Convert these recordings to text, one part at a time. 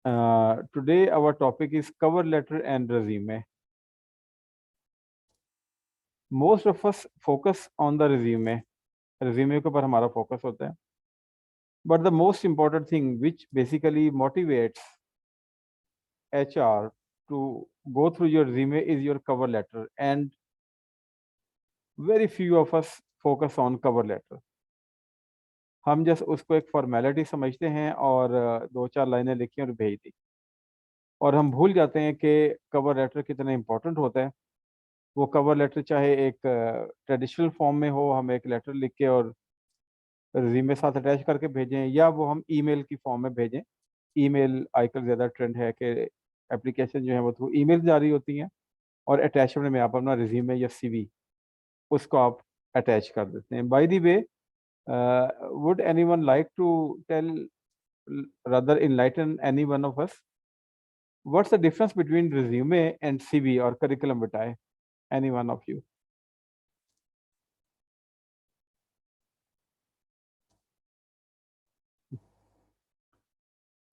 Today our topic is cover letter and resume. Most of us focus on the resume. Resume के ऊपर हमारा focus होता है. But the most important thing which basically motivates HR to go through your resume is your cover letter, and very few of us focus on cover letter. हम just उसको एक formality समझते हैं और दो चार लाइनें लिखी और भेज दी, और हम भूल जाते हैं कि कवर लेटर कितना इम्पोर्टेंट होता है. वो कवर लेटर चाहे एक ट्रेडिशनल फॉर्म में हो, हम एक लेटर लिख के और रिज्यूमे साथ अटैच करके भेजें, या वो हम ईमेल की फॉर्म में भेजें. ईमेल आजकल ज़्यादा ट्रेंड है कि एप्लीकेशन जो है वो थ्रू ईमेल जारी होती हैं, और अटैचमेंट में आप अपना रिज्यूमे या सीवी उसको आप अटैच कर देते हैं. By the way, would anyone like to tell, rather enlighten any one of us, what's the difference between resume and CV or curriculum vitae? Any one of you?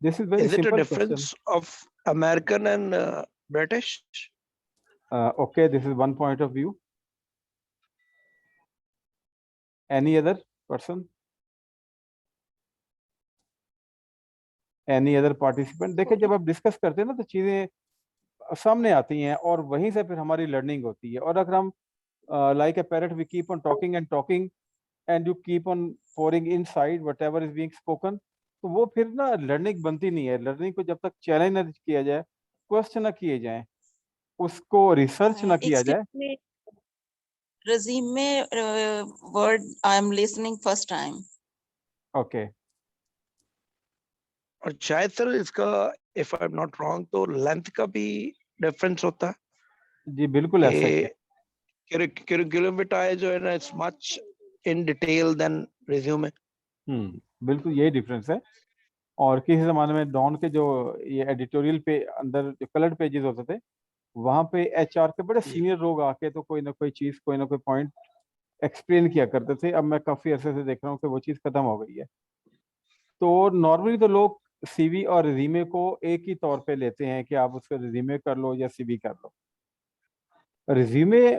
This is very Is it a simple difference of American and British? Okay, this is one point of view. Any other person? Any other participant? देखिए, जब आप discuss करते हैं ना तो चीज़ें सामने आती हैं और वहीं से फिर हमारी लर्निंग होती है. और अगर हम like a parrot, we keep on talking and talking and you keep on pouring inside whatever is being spoken, तो वो फिर ना लर्निंग बनती नहीं है. लर्निंग को जब तक चैलेंज ना किया जाए, क्वेश्चन ना किए जाए, उसको रिसर्च ना किया जाए. Resume word I am listening first time. Okay. और शायद सर इसका if I'm not wrong तो लेंथ का भी डिफरेंस होता है. जी बिल्कुल ऐसा ही है. curriculum vitae जो है ना it's much in detail than resume. बिल्कुल यही डिफरेंस है. और किसी ज़माने में डॉन के जो ये एडिटोरियल पे अंदर जो कलर्ड पेजेस होते थे, वहाँ पे एचआर के बड़े सीनियर लोग आके तो कोई ना कोई चीज़, कोई ना कोई पॉइंट एक्सप्लेन किया करते थे. अब मैं काफ़ी अरसे से देख रहा हूँ कि वो चीज़ खत्म हो गई है. तो नॉर्मली तो लोग सीवी और रिज्यूमे को एक ही तौर पे लेते हैं कि आप उसका रिज्यूमे कर लो या सीवी कर लो. रिज्यूमे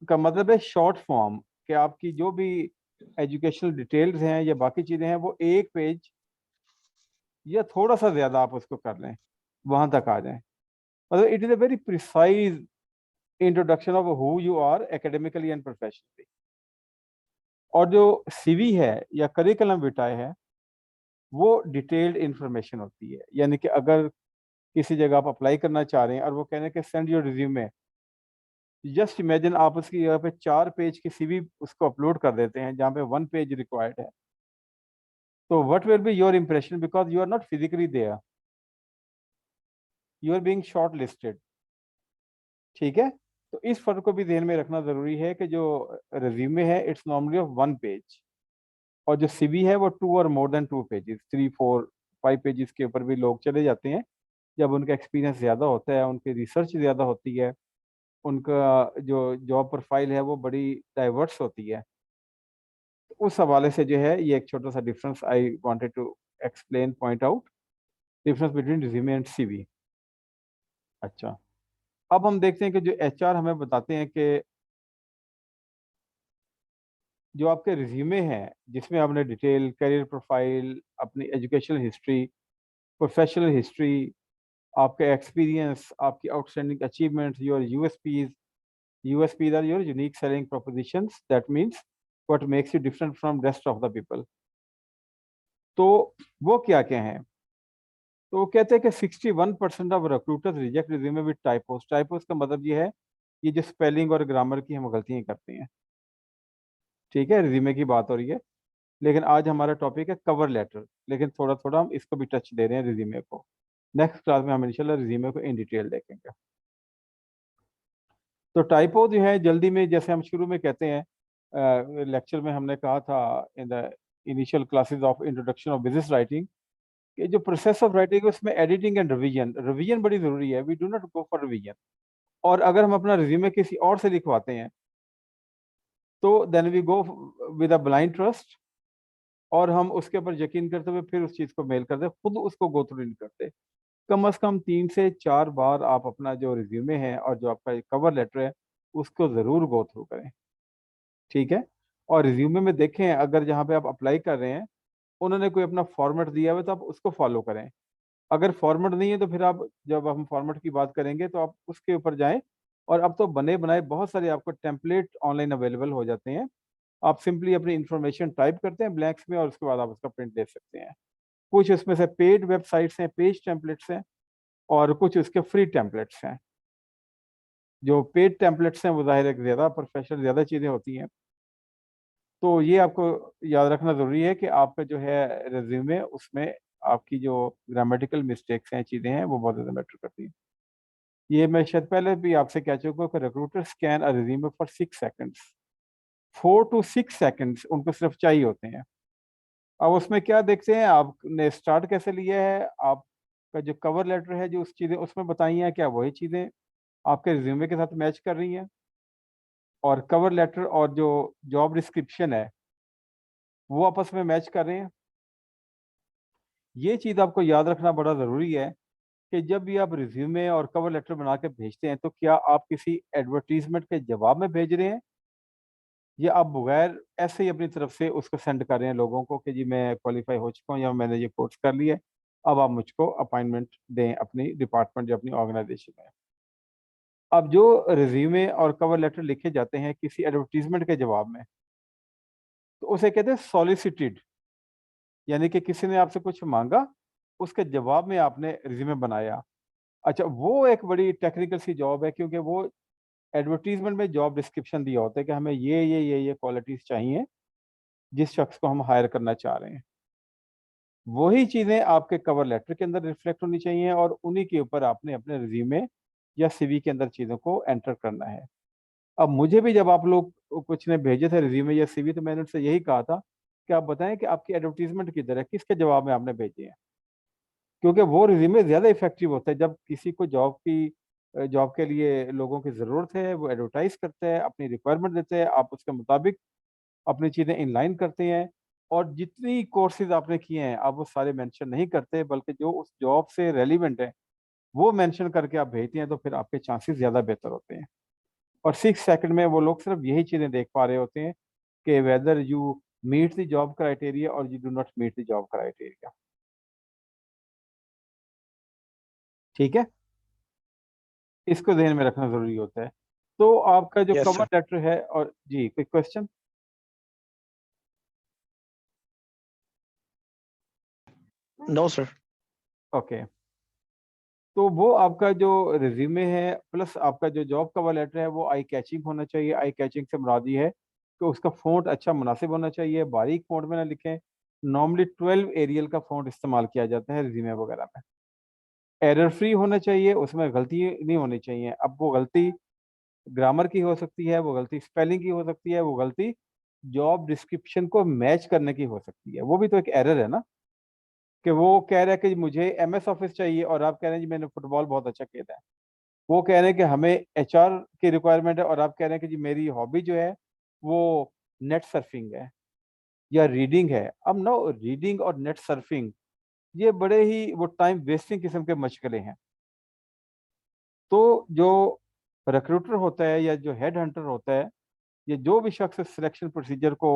का मतलब है शॉर्ट फॉर्म, कि आपकी जो भी एजुकेशनल डिटेल्स हैं या बाकी चीज़ें हैं वो एक पेज या थोड़ा सा ज़्यादा आप उसको कर लें, वहाँ तक आ जाएं. मतलब it is a very precise introduction of who you are academically and professionally. और जो सीवी है या करिकुलम विटाए है, वो डिटेल्ड इंफॉर्मेशन होती है. यानी कि अगर किसी जगह आप अप्लाई करना चाह रहे हैं और वो कह रहे हैं कि send your resume, just imagine आप उसकी जगह पे 4 पेज की सीवी उसको अपलोड कर देते हैं जहाँ पे 1 पेज रिक्वायर्ड है. तो what will be your impression, because you are not physically there, you are being short listed. ठीक है. तो इस फर्क को भी ध्यान में रखना जरूरी है कि जो रिज्यूमे है इट्स नॉर्मली ऑफ 1 पेज, और जो सीवी है वो 2 और मोर देन 2 पेजेस, 3, 4, 5 पेजेस के ऊपर भी लोग चले जाते हैं जब उनका एक्सपीरियंस ज़्यादा होता है, उनकी रिसर्च ज़्यादा होती है, उनका जो जॉब प्रोफाइल है वो बड़ी डाइवर्स होती है. तो उस हवाले से जो है ये एक छोटा सा difference I wanted to explain, point out difference between resume and CV. अच्छा, अब हम देखते हैं कि जो एचआर हमें बताते हैं कि जो आपके रिज्यूमे हैं जिसमें आपने डिटेल करियर प्रोफाइल, अपनी एजुकेशनल हिस्ट्री, प्रोफेशनल हिस्ट्री, आपके एक्सपीरियंस, आपकी outstanding achievements, your USPs are your unique selling propositions, that means what makes you different from rest of the people. तो वो क्या क्या हैं? तो वो कहते हैं कि 61% of recruiters reject resume with typos. Typos का मतलब ये है ये जो स्पेलिंग और ग्रामर की हम गलतियां करते हैं. ठीक है, रिज्यूमे की बात हो रही है, लेकिन आज हमारा टॉपिक है कवर लेटर, लेकिन थोड़ा थोड़ा हम इसको भी टच दे रहे हैं रिज्यूमे को. नेक्स्ट क्लास में हम इंशाल्लाह रिज्यूमे को इन डिटेल देखेंगे. तो टाइपो जो है जल्दी में, जैसे हम शुरू में कहते हैं, लेक्चर में हमने कहा था in the initial classes of introduction of business writing, कि जो प्रोसेस ऑफ राइटिंग है उसमें एडिटिंग एंड रिवीजन, रिवीजन बड़ी ज़रूरी है. We do not go for revision. और अगर हम अपना रिज्यूमे किसी और से लिखवाते हैं तो then we go with a blind trust, और हम उसके ऊपर यकीन करते हुए फिर उस चीज़ को मेल करते, खुद उसको गो थ्रू नहीं करते. कम से कम 3 से 4 बार आप अपना जो रिज्यूमे है और जो आपका कवर लेटर है उसको ज़रूर गो थ्रू करें, ठीक है। और रिज्यूमे में देखें, अगर जहाँ पे आप अप्लाई कर रहे हैं उन्होंने कोई अपना फॉर्मेट दिया हुआ है तो आप उसको फॉलो करें। अगर फॉर्मेट नहीं है तो फिर आप, जब हम फॉर्मेट की बात करेंगे तो आप उसके ऊपर जाएं। और अब तो बने बनाए बहुत सारे आपको टेम्पलेट ऑनलाइन अवेलेबल हो जाते हैं। आप सिंपली अपनी इंफॉर्मेशन टाइप करते हैं ब्लैंक्स में और उसके बाद आप उसका प्रिंट ले सकते हैं। कुछ उसमें से पेड वेबसाइट्स हैं, पेज टेम्पलेट्स हैं, और कुछ उसके फ्री टेम्पलेट्स हैं। जो पेड टेम्पलेट्स हैं वो ज़ाहिर है कि ज़्यादा प्रोफेशनल, ज़्यादा चीज़ें होती हैं। तो ये आपको याद रखना ज़रूरी है कि आपका जो है रिज्यूमे, उसमें आपकी जो ग्रामेटिकल मिस्टेक्स हैं, चीज़ें हैं, वो बहुत ज़्यादा मैटर करती हैं। ये मैं शायद पहले भी आपसे कह चुका हूँ कि recruiter scan a resume for 6 seconds, 4 to 6 seconds उनको सिर्फ चाहिए होते हैं। अब उसमें क्या देखते हैं, आपने स्टार्ट कैसे लिया है, आपका जो कवर लेटर है, जो उस चीज़ें उसमें बताई हैं, क्या वही चीज़ें आपके रिज्यूमे के साथ मैच कर रही हैं, और कवर लेटर और जो जॉब डिस्क्रिप्शन है वो आपस में मैच कर रहे हैं। ये चीज़ आपको याद रखना बड़ा ज़रूरी है कि जब भी आप रिज्यूमे और कवर लेटर बना के भेजते हैं तो क्या आप किसी एडवर्टीजमेंट के जवाब में भेज रहे हैं, या आप बगैर ऐसे ही अपनी तरफ से उसको सेंड कर रहे हैं लोगों को कि जी मैं क्वालिफाई हो चुका हूँ या मैंने ये कोर्स कर लिया है, अब आप मुझको अपॉइंटमेंट दें अपनी डिपार्टमेंट या अपनी ऑर्गेनाइजेशन में। अब जो रिज्यूमे और कवर लेटर लिखे जाते हैं किसी एडवर्टीजमेंट के जवाब में, तो उसे कहते हैं सॉलिसिटेड, यानी कि किसी ने आपसे कुछ मांगा, उसके जवाब में आपने रिज्यूमे बनाया। अच्छा, वो एक बड़ी टेक्निकल सी जॉब है, क्योंकि वो एडवर्टीजमेंट में जॉब डिस्क्रिप्शन दिया होता है कि हमें ये क्वालिटीज चाहिए जिस शख्स को हम हायर करना चाह रहे हैं। वही चीज़ें आपके कवर लेटर के अंदर रिफ्लेक्ट होनी चाहिए और उन्हीं के ऊपर आपने अपने रिज्यूमे या सीवी के अंदर चीज़ों को एंटर करना है। अब मुझे भी जब आप लोग कुछ ने भेजे थे रिज्यूमे या सीवी, तो मैंने उनसे यही कहा था कि आप बताएं कि आपकी एडवर्टीजमेंट किधर है, किसके जवाब में आपने भेजे हैं, क्योंकि वो रिज्यूमे ज़्यादा इफेक्टिव होता है। जब किसी को जॉब के लिए लोगों की ज़रूरत है, वो एडवर्टाइज करते हैं, अपनी रिक्वायरमेंट देते हैं, आप उसके मुताबिक अपनी चीज़ें इनलाइन करते हैं, और जितनी कोर्सेज आपने किए हैं आप वो सारे मेंशन नहीं करते, बल्कि जो उस जॉब से रेलिवेंट है वो मेंशन करके आप भेजते हैं, तो फिर आपके चांसेस ज़्यादा बेहतर होते हैं। और 6 सेकंड में वो लोग सिर्फ यही चीज़ें देख पा रहे होते हैं कि whether you meet the job criteria और you do not meet the job criteria. ठीक है, इसको ध्यान में रखना ज़रूरी होता है। तो आपका जो यस कवर सर। लेटर है, और जी कोई क्वेश्चन? No sir. ओके। तो वो आपका जो रिज्यूमे है प्लस आपका जो जॉब कवर लेटर है वो आई कैचिंग होना चाहिए। आई कैचिंग से मुराद ये है कि उसका फ़ॉन्ट अच्छा मुनासिब होना चाहिए, बारीक फ़ॉन्ट में ना लिखें। नॉर्मली 12 एरियल का फ़ॉन्ट इस्तेमाल किया जाता है रिज्यूमे वगैरह में। एरर फ्री होना चाहिए, उसमें गलती नहीं होनी चाहिए। अब वो गलती ग्रामर की हो सकती है, वो गलती स्पेलिंग की हो सकती है, वो गलती जॉब डिस्क्रिप्शन को मैच करने की हो सकती है। वो भी तो एक एरर है ना, कि वो कह रहा है कि मुझे एमएस ऑफिस चाहिए और आप कह रहे हैं जी मैंने फुटबॉल बहुत अच्छा खेला है। वो कह रहे हैं कि हमें एचआर की रिक्वायरमेंट है और आप कह रहे हैं कि जी मेरी हॉबी जो है वो नेट सर्फिंग है या रीडिंग है। अब नो, रीडिंग और नेट सर्फिंग ये बड़े ही वो टाइम वेस्टिंग किस्म के मशगले हैं। तो जो रिक्रूटर होता है या जो हेड हंटर होता है, ये जो भी शख्स सिलेक्शन प्रोसीजर को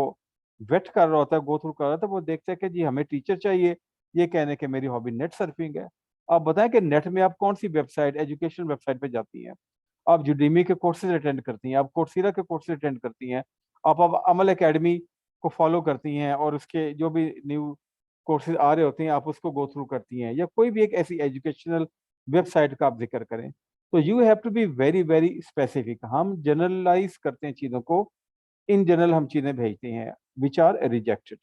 वेट कर रहा होता है, गो थ्रू कर रहा होता है, वो देखता है कि जी हमें टीचर चाहिए, ये कहने कि मेरी हॉबी नेट सर्फिंग है। आप बताएं कि नेट में आप कौन सी वेबसाइट, एजुकेशन वेबसाइट पे जाती हैं? आप जुडीमी के कोर्सेज अटेंड करती हैं, आप कोर्सेरा के कोर्सेज अटेंड करती हैं, आप अमल एकेडमी को फॉलो करती हैं और उसके जो भी न्यू कोर्सेज आ रहे होते हैं आप उसको गो थ्रू करती हैं, या कोई भी एक ऐसी एजुकेशनल वेबसाइट का आप जिक्र करें। तो you have to be very very specific. हम जनरलाइज करते हैं चीज़ों को, इन जनरल हम चीज़ें भेजते हैं विच आर रिजेक्टेड।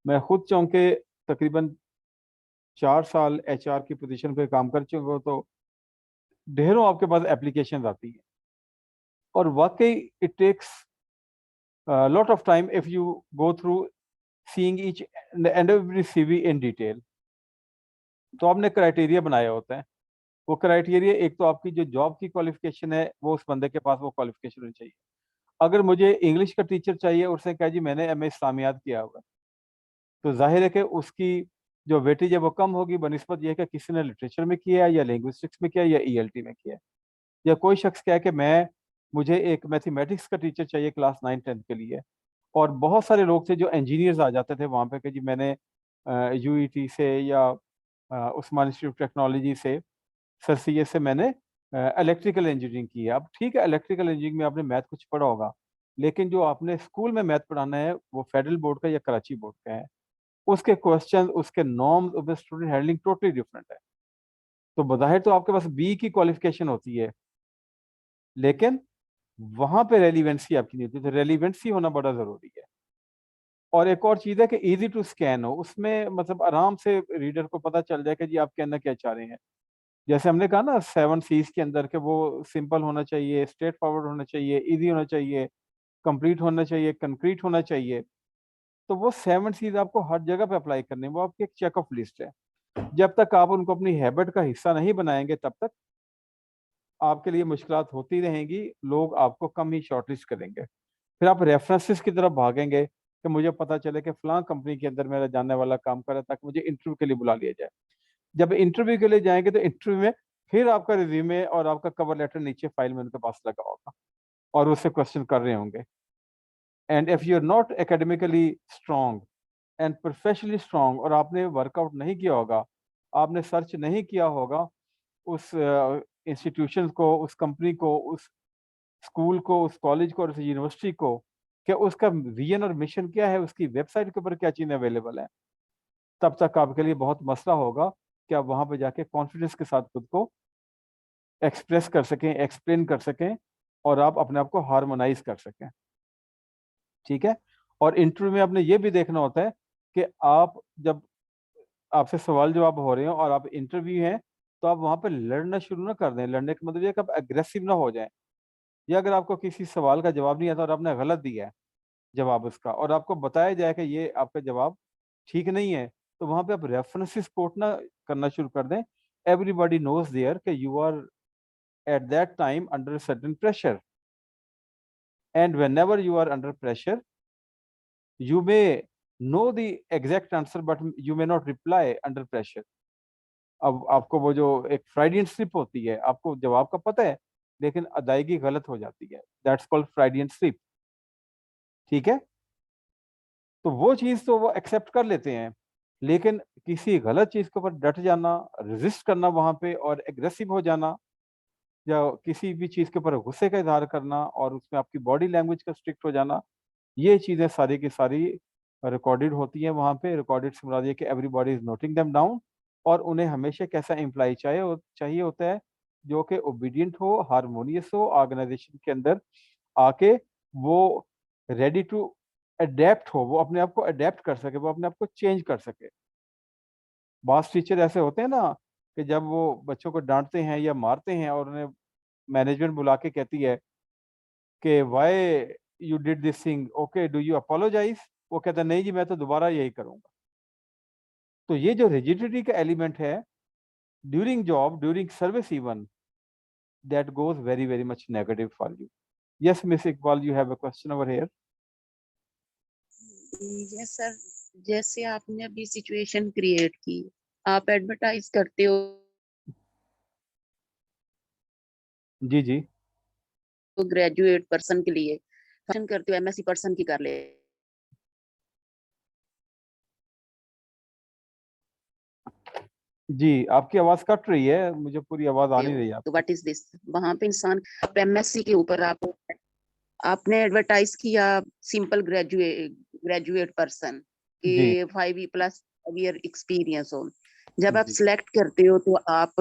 मैं खुद चूंकि तकरीबन 4 साल एचआर की पोजीशन पे काम कर चुका हूँ, तो ढेरों आपके पास एप्लीकेशन आती है, और वाकई it takes lot of time if you go through seeing each and every CV in detail. तो आपने क्राइटेरिया बनाया होता है। वो क्राइटेरिया, एक तो आपकी जो जॉब की क्वालिफिकेशन है वो उस बंदे के पास वो क्वालिफिकेशन होनी चाहिए। अगर मुझे इंग्लिश का टीचर चाहिए और उसने कहा जी मैंने एमए इस्लामियात किया हुआ है, तो जाहिर है कि उसकी जो वेटेज है वो कम होगी बनिस्बत ये कि किसी ने लिटरेचर में किया है या लिंग्विस्टिक्स में किया है या ईएलटी में किया है। या कोई शख्स कहे कि मुझे एक मैथमेटिक्स का टीचर चाहिए क्लास 9-10 के लिए, और बहुत सारे लोग थे जो इंजीनियर्स आ जाते थे वहाँ पे कि जी मैंने यूईटी से या उस्मान इंस्टीट्यूट ऑफ टेक्नोलॉजी से, सर सीएस से मैंने इलेक्ट्रिकल इंजीनियरिंग की है। अब ठीक है, इलेक्ट्रिकल इंजीनियरिंग में आपने मैथ कुछ पढ़ा होगा, लेकिन जो आपने स्कूल में मैथ पढ़ाना है वो फेडरल बोर्ड का या कराची बोर्ड का है। उसके क्वेश्चन, उसके नॉर्म्स, उसके स्टूडेंट हैंडलिंग टोटली डिफरेंट है। तो बज़ाहिर तो आपके पास बी की क्वालिफिकेशन होती है, लेकिन वहां पे रेलिवेंसी आपकी नहीं होती, तो रेलिवेंसी होना बड़ा जरूरी है। और एक और चीज है कि इजी टू स्कैन हो, उसमें मतलब आराम से रीडर को पता चल जाए कि जी आप कहना क्या चाह रहे हैं। जैसे हमने कहा ना 7 C's के अंदर के, वो सिंपल होना चाहिए, स्ट्रेट फॉरवर्ड होना चाहिए, इजी होना चाहिए, कंप्लीट होना चाहिए, कंक्रीट होना चाहिए। तो वो 7 C's आपको हर जगह पे अप्लाई करने हैं, वो आपकी एक चेक ऑफ लिस्ट है। जब तक आप उनको अपनी हैबिट का हिस्सा नहीं बनाएंगे तब तक आपके लिए मुश्किलात होती रहेंगी, लोग आपको कम ही शॉर्टलिस्ट करेंगे। फिर आप रेफरेंसेस की तरफ भागेंगे कि मुझे पता चले कि फलां कंपनी के अंदर मेरा जानने वाला काम कर रहा है ताकि मुझे इंटरव्यू के लिए बुला लिया जाए। जब इंटरव्यू के लिए जाएंगे तो इंटरव्यू में फिर आपका रिज्यूमे और आपका कवर लेटर नीचे फाइल में उनके पास लगा होगा और उससे क्वेश्चन कर रहे होंगे। And if you are not academically strong and professionally strong, और आपने वर्कआउट नहीं किया होगा, आपने सर्च नहीं किया होगा उस इंस्टीट्यूशन को, उस कंपनी को, उस स्कूल को, उस कॉलेज को और उस यूनिवर्सिटी को, कि उसका विजन और मिशन क्या है, उसकी वेबसाइट के ऊपर क्या चीज़ें अवेलेबल हैं, तब तक आपके लिए बहुत मसला होगा कि आप वहां पे जाके कॉन्फिडेंस के साथ खुद को एक्सप्रेस कर सकें, एक्सप्लेन कर सकें, और आप अपने आप को हार्मोनाइज कर सकें। ठीक है। और इंटरव्यू में आपने ये भी देखना होता है कि आप जब आपसे सवाल जवाब हो रहे हो और आप इंटरव्यू हैं, तो आप वहां पे लड़ना शुरू ना कर दें। लड़ने का मतलब ये कि आप एग्रेसिव ना हो जाएं। या अगर आपको किसी सवाल का जवाब नहीं आता और आपने गलत दिया है जवाब उसका, और आपको बताया जाए कि ये आपका जवाब ठीक नहीं है, तो वहां पे आप रेफरेंसेस कोट ना करना शुरू कर दें। एवरीबॉडी नोज देयर कि you are at that time under certain pressure, and whenever you are under pressure you may know the exact answer but you may not reply under pressure. अब आपको वो जो एक Freudian slip होती है, आपको जवाब का पता है लेकिन अदायगी गलत हो जाती है, दैट्स कॉल्ड फ्राइडियन स्लिप। ठीक है। तो वो चीज़ तो वो एक्सेप्ट कर लेते हैं, लेकिन किसी गलत चीज़ के ऊपर डट जाना, रेजिस्ट करना वहाँ पे और एग्रेसिव हो जाना, या किसी भी चीज़ के ऊपर गुस्से का इज़हार करना और उसमें आपकी बॉडी लैंग्वेज का स्ट्रिक्ट हो जाना, ये चीज़ें सारी की सारी रिकॉर्डेड होती हैं वहाँ पे। रिकॉर्डेड से मुराद ये कि everybody is noting them down, और उन्हें हमेशा कैसा एम्प्लॉयी चाहिए होता है, जो कि ओबीडिएंट हो, हार्मोनियस हो, ऑर्गेनाइजेशन के अंदर आके वो रेडी टू अडेप्ट हो, वो अपने आप को अडेप्ट कर सके, वो अपने आप को चेंज कर सके। बॉस टीचर ऐसे होते हैं ना कि जब वो बच्चों को डांटते हैं या मारते हैं और उन्हें मैनेजमेंट बुला के कहती है कि why you did this thing, okay do you apologise, वो कहता है नहीं जी मैं तो दोबारा यही करूंगा। तो ये जो रिजिडिटी का एलिमेंट है during job, during service even, that goes very very much negative for you. Yes miss Iqbal, you have a question over here. Yes sir, जैसे आपने अभी सिचुएशन क्रिएट की, आप एडवर्टाइज करते हो जी जी तो ग्रेजुएट पर्सन के लिए, करते हो एमएससी पर्सन की कर ले, जी आपकी आवाज कट रही है, मुझे पूरी आवाज आ नहीं रही तो आपकी। व्हाट इज दिस, वहां पे इंसान आप एमएससी के ऊपर आपने एडवर्टाइज किया सिंपल ग्रेजुएट पर्सन के जी 5+ ईयर एक्सपीरियंस हो। जब आप जी सिलेक्ट करते हो तो आप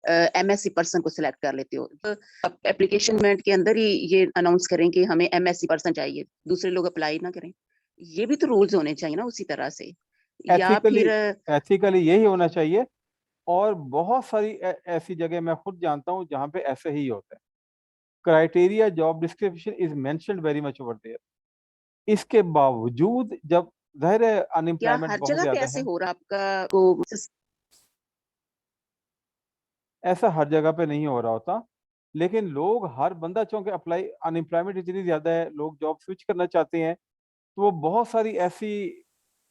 एमएससी पर्सन को सिलेक्ट कर लेते हो, तो एप्लीकेशन के अंदर ही ये अनाउंस करें कि हमें एमएससी पर्सन चाहिए, दूसरे लोग अप्लाई ना करें। ये भी तो रूल्स होने चाहिए ना उसी तरह से। या एथिकली, फिर एथिकली यही होना चाहिए। और बहुत सारी ऐसी जगह मैं खुद जानता हूँ जहाँ पे ऐसे ही होता है। Criteria job description is mentioned very much over there, इसके बावजूद जब जाहिर है क्या अनएम्प्लॉयमेंट हर बहुत जगह पे ज्यादा ऐसे है। हो रहा आपका को ऐसा हर जगह पे नहीं हो रहा होता। लेकिन लोग हर बंदा चूंकि अप्लाई अनएम्प्लॉयमेंट इतनी ज्यादा है, लोग जॉब स्विच करना चाहते हैं, तो वो बहुत सारी ऐसी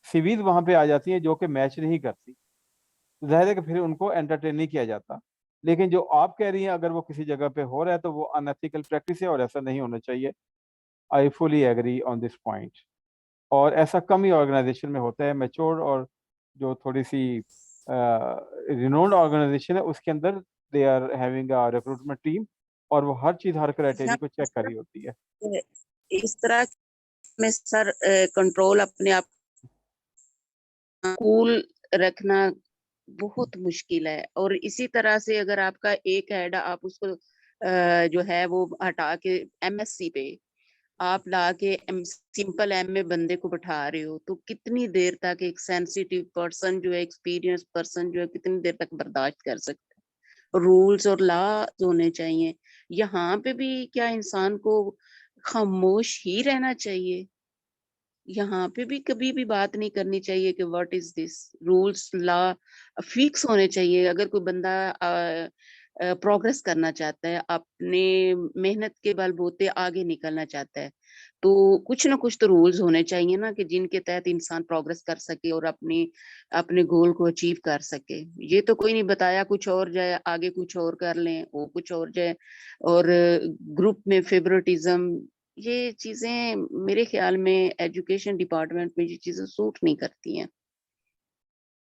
सीवीज वहां पे आ जाती हैं जो कि मैच नहीं करती। जाहिर है कि फिर उनको एंटरटेन नहीं किया जाता। लेकिन जो आप कह रही हैं अगर वो किसी जगह पे हो रहा है तो वो अनएथिकल प्रैक्टिस है और ऐसा नहीं होना चाहिए। I fully agree on this point. और ऐसा कम ही ऑर्गेनाइजेशन में होता है, मैच्योर और जो थोड़ी सी रिनोन्ड ऑर्गेनाइजेशन है उसके अंदर they are having a recruitment team, और वो हर चीज हर क्राइटेरिया को चेक कर रही होती है। इस तरह में सर कंट्रोल अपने आप कूल रखना बहुत मुश्किल है। और इसी तरह से अगर आपका एक हेड आप उसको जो है वो हटा के एमएससी पे आप ला के सिंपल एम में बंदे को बैठा रहे हो, तो कितनी देर तक एक सेंसिटिव पर्सन जो है, एक्सपीरियंस पर्सन जो है, कितनी देर तक बर्दाश्त कर सकता है। रूल्स और लॉ होने चाहिए। यहाँ पे भी क्या इंसान को खामोश ही रहना चाहिए? यहाँ पे भी कभी भी बात नहीं करनी चाहिए कि what is this. Rules law fix होने चाहिए। अगर कोई बंदा प्रोग्रेस करना चाहता है, अपने मेहनत के बलबूते आगे निकलना चाहता है, तो कुछ ना कुछ तो रूल्स होने चाहिए ना, कि जिनके तहत इंसान प्रोग्रेस कर सके और अपने गोल को अचीव कर सके। ये तो कोई नहीं बताया कुछ और जाए, आगे कुछ और कर लें, वो कुछ और जाए। और ग्रुप में फेवरेटिज्म, ये चीजें मेरे ख्याल में एजुकेशन डिपार्टमेंट में ये चीजें सूट नहीं करती हैं।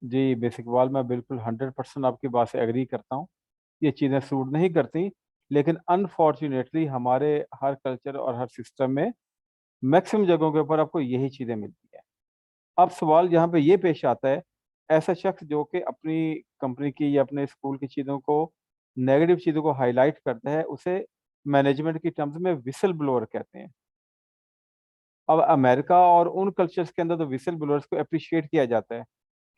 जी बेसिक वाल मैं बिल्कुल 100% आपकी बात से एग्री करता हूँ। ये चीज़ें सूट नहीं करती, लेकिन अनफॉर्चुनेटली हमारे हर कल्चर और हर सिस्टम में मैक्सिमम जगहों के ऊपर आपको यही चीज़ें मिलती हैं। अब सवाल यहाँ पे ये पेश आता है, ऐसा शख्स जो कि अपनी कंपनी की या अपने स्कूल की चीज़ों को, नेगेटिव चीज़ों को हाईलाइट करता है, उसे मैनेजमेंट की टर्म्स में विसल ब्लोअर कहते हैं। अब अमेरिका और उन कल्चर्स के अंदर तो विसल ब्लोअर्स को अप्रिशिएट किया जाता है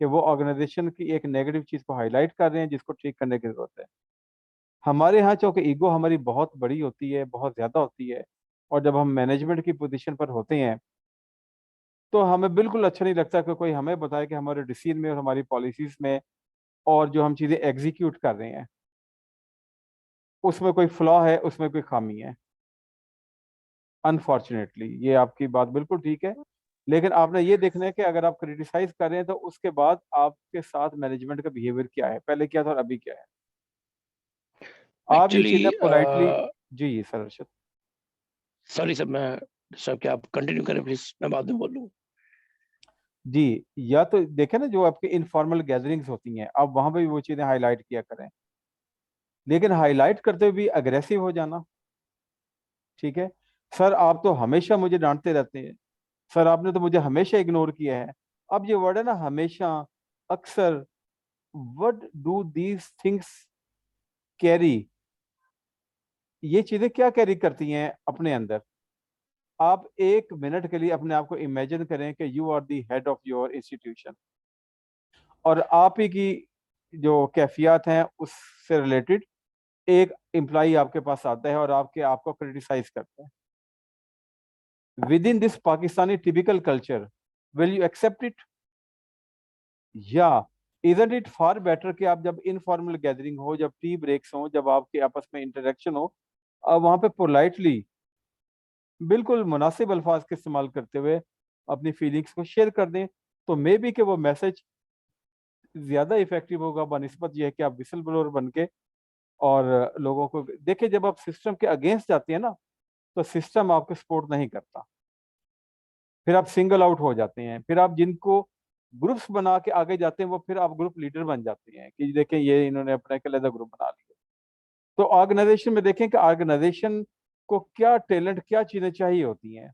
कि वो ऑर्गेनाइजेशन की एक नेगेटिव चीज़ को हाईलाइट कर रहे हैं जिसको ठीक करने की ज़रूरत है। हमारे यहाँ चूँकि ईगो हमारी बहुत बड़ी होती है, बहुत ज़्यादा होती है, और जब हम मैनेजमेंट की पोजीशन पर होते हैं, तो हमें बिल्कुल अच्छा नहीं लगता कि कोई हमें बताए कि हमारे डिसीजन में और हमारी पॉलिसीज़ में और जो हम चीज़ें एग्ज़ीक्यूट कर रहे हैं, उसमें कोई फ्लॉ है, उसमें कोई खामी है। अनफॉर्च्युनेटली ये आपकी बात बिल्कुल ठीक है, लेकिन आपने ये देखना है कि अगर आप क्रिटिसाइज़ कर रहे हैं, तो उसके बाद आपके साथ मैनेजमेंट का बिहेवियर क्या है? पहले क्या था और अभी क्या है? आप ये एक्चुअली चीज़ें पोलाइटली। जी, सर अर्शद। सॉरी सर, मैं डिस्टर्ब किया, आप कंटिन्यू करें प्लीज, मैं बाद में बोलूँ। जी, या तो देखें ना जो आपकी इनफॉर्मल गैदरिंग्स होती हैं, आप वहाँ पे भी वो चीज़ें हाइलाइट किया करें। लेकिन हाइलाइट करते हुए भी अग्रेसिव हो जाना, ठीक है? सर आप तो हमेशा मुझे डाँटते रहते हैं, सर आपने तो मुझे हमेशा इग्नोर किया है। अब ये वर्ड है ना हमेशा, अक्सर, what do these things carry? ये चीज़ें क्या कैरी करती हैं अपने अंदर? आप 1 मिनट के लिए अपने आप को इमेजिन करें कि you are the head of your institution, और आप ही की जो कैफ़ियत हैं उससे रिलेटेड एक एम्प्लॉयी आपके पास आता है और आपको क्रिटिसाइज़ करता है। Within this Pakistani typical culture, will you accept it? या इज़न्ट इट फार बेटर कि आप जब इनफॉर्मल गैदरिंग हो, जब टी ब्रेक्स हों, जब आपके आपस में इंटरेक्शन हो, वहाँ पे पोलाइटली बिल्कुल मुनासिब अल्फाज के इस्तेमाल करते हुए अपनी फीलिंग्स को शेयर कर दें, तो मे बी कि वो मैसेज ज़्यादा इफेक्टिव होगा बनिस्बत ये है कि आप विसल ब्लोअर बन के और लोगों को देखिए, जब आप सिस्टम के अगेंस्ट जाते हैं ना, तो सिस्टम आपको सपोर्ट नहीं करता। फिर आप सिंगल आउट हो जाते हैं, फिर आप जिनको ग्रुप्स बना के आगे जाते हैं, वो फिर आप ग्रुप लीडर बन जाते हैं कि देखें ये इन्होंने अपना एक अलग ग्रुप बना लिया। तो ऑर्गेनाइजेशन में देखें कि ऑर्गेनाइजेशन को क्या टैलेंट, क्या चीज़ें चाहिए होती हैं।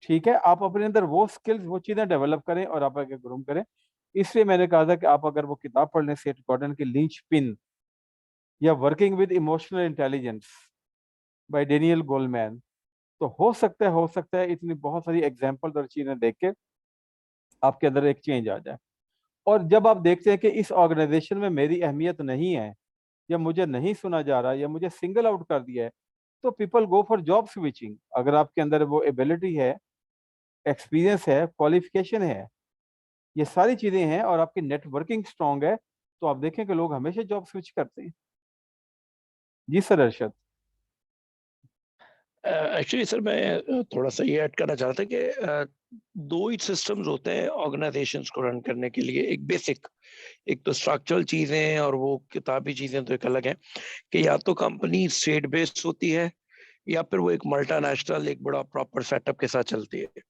ठीक है, आप अपने अंदर वो स्किल्स, वो चीज़ें डेवलप करें और आप आगे ग्रूम करें। इसलिए मैंने कहा था कि आप अगर वो किताब पढ़ लें, सेठ गॉर्डन की लिंचपिन या working with emotional intelligence by Daniel Goleman, तो हो सकता है इतनी बहुत सारी एग्जांपल्स और चीज़ें देख के आपके अंदर एक चेंज आ जाए। और जब आप देखते हैं कि इस ऑर्गेनाइजेशन में मेरी अहमियत नहीं है, या मुझे नहीं सुना जा रहा, या मुझे सिंगल आउट कर दिया है, तो people go for job switching. अगर आपके अंदर वो एबिलिटी है, एक्सपीरियंस है, क्वालिफिकेशन है, ये सारी चीज़ें हैं और आपकी नेटवर्किंग स्ट्रांग है, तो आप देखें कि लोग हमेशा जॉब स्विच करते हैं। जी सर अरशद। एक्चुअली सर मैं थोड़ा सा ये ऐड करना चाह रहा था कि दो ही सिस्टम्स होते हैं ऑर्गेनाइजेशंस को रन करने के लिए। एक बेसिक, एक तो स्ट्रक्चरल चीजें और वो किताबी चीजें तो एक अलग है, कि या तो कंपनी स्टेट बेस्ड होती है या फिर वो एक मल्टीनेशनल एक बड़ा प्रॉपर सेटअप के साथ चलती है।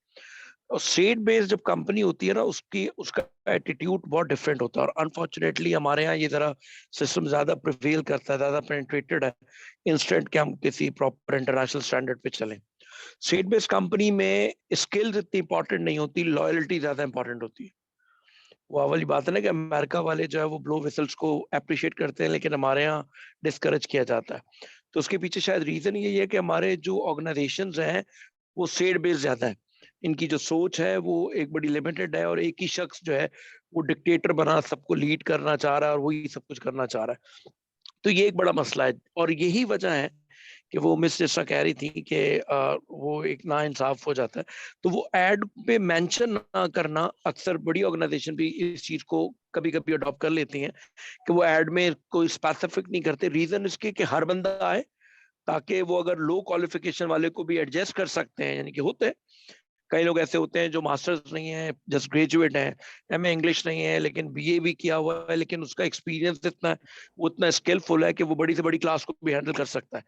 और स्टेट बेस्ड जब कंपनी होती है ना, उसका एटीट्यूड बहुत डिफरेंट होता है। और अनफॉर्चुनेटली हमारे यहाँ ये जरा सिस्टम ज्यादा प्रिवेल करता है, ज्यादा पेनिट्रेटेड है, इंस्टेंट के हम किसी प्रॉपर इंटरनेशनल स्टैंडर्ड पे चलें। स्टेट बेस्ड कंपनी में स्किल्स इतनी इंपॉर्टेंट नहीं होती, लॉयल्टी ज्यादा इंपॉर्टेंट होती है। वो वाली बात है ना कि अमेरिका वाले जो है वो ब्लो विसल्स को अप्रिशिएट करते हैं, लेकिन हमारे यहाँ डिस्करेज किया जाता है। तो उसके पीछे शायद रीजन यही है कि हमारे जो ऑर्गेनाइजेशंस हैं वो स्टेट बेस्ड ज्यादा है। इनकी जो सोच है वो एक बड़ी लिमिटेड है, और एक ही शख्स जो है वो डिक्टेटर बना सबको लीड करना चाह रहा है और वही सब कुछ करना चाह रहा है। तो ये एक बड़ा मसला है, और यही वजह है कि वो मिस जैसा कह रही थी कि वो एक ना इंसाफ हो जाता है। तो वो एड पे मेंशन ना करना, अक्सर बड़ी ऑर्गेनाइजेशन भी इस चीज को कभी कभी अडॉप्ट कर लेती हैं कि वो एड में कोई स्पेसिफिक नहीं करते। रीजन इसके कि हर बंदा आए, ताकि वो अगर लो क्वालिफिकेशन वाले को भी एडजस्ट कर सकते हैं। यानी कि होते हैं कई लोग ऐसे होते हैं जो मास्टर्स नहीं है, जस्ट ग्रेजुएट हैं, एमए इंग्लिश नहीं है लेकिन बीए भी किया हुआ है, लेकिन उसका एक्सपीरियंस इतना है, वो इतना स्किलफुल है कि वो बड़ी से बड़ी क्लास को भी हैंडल कर सकता है।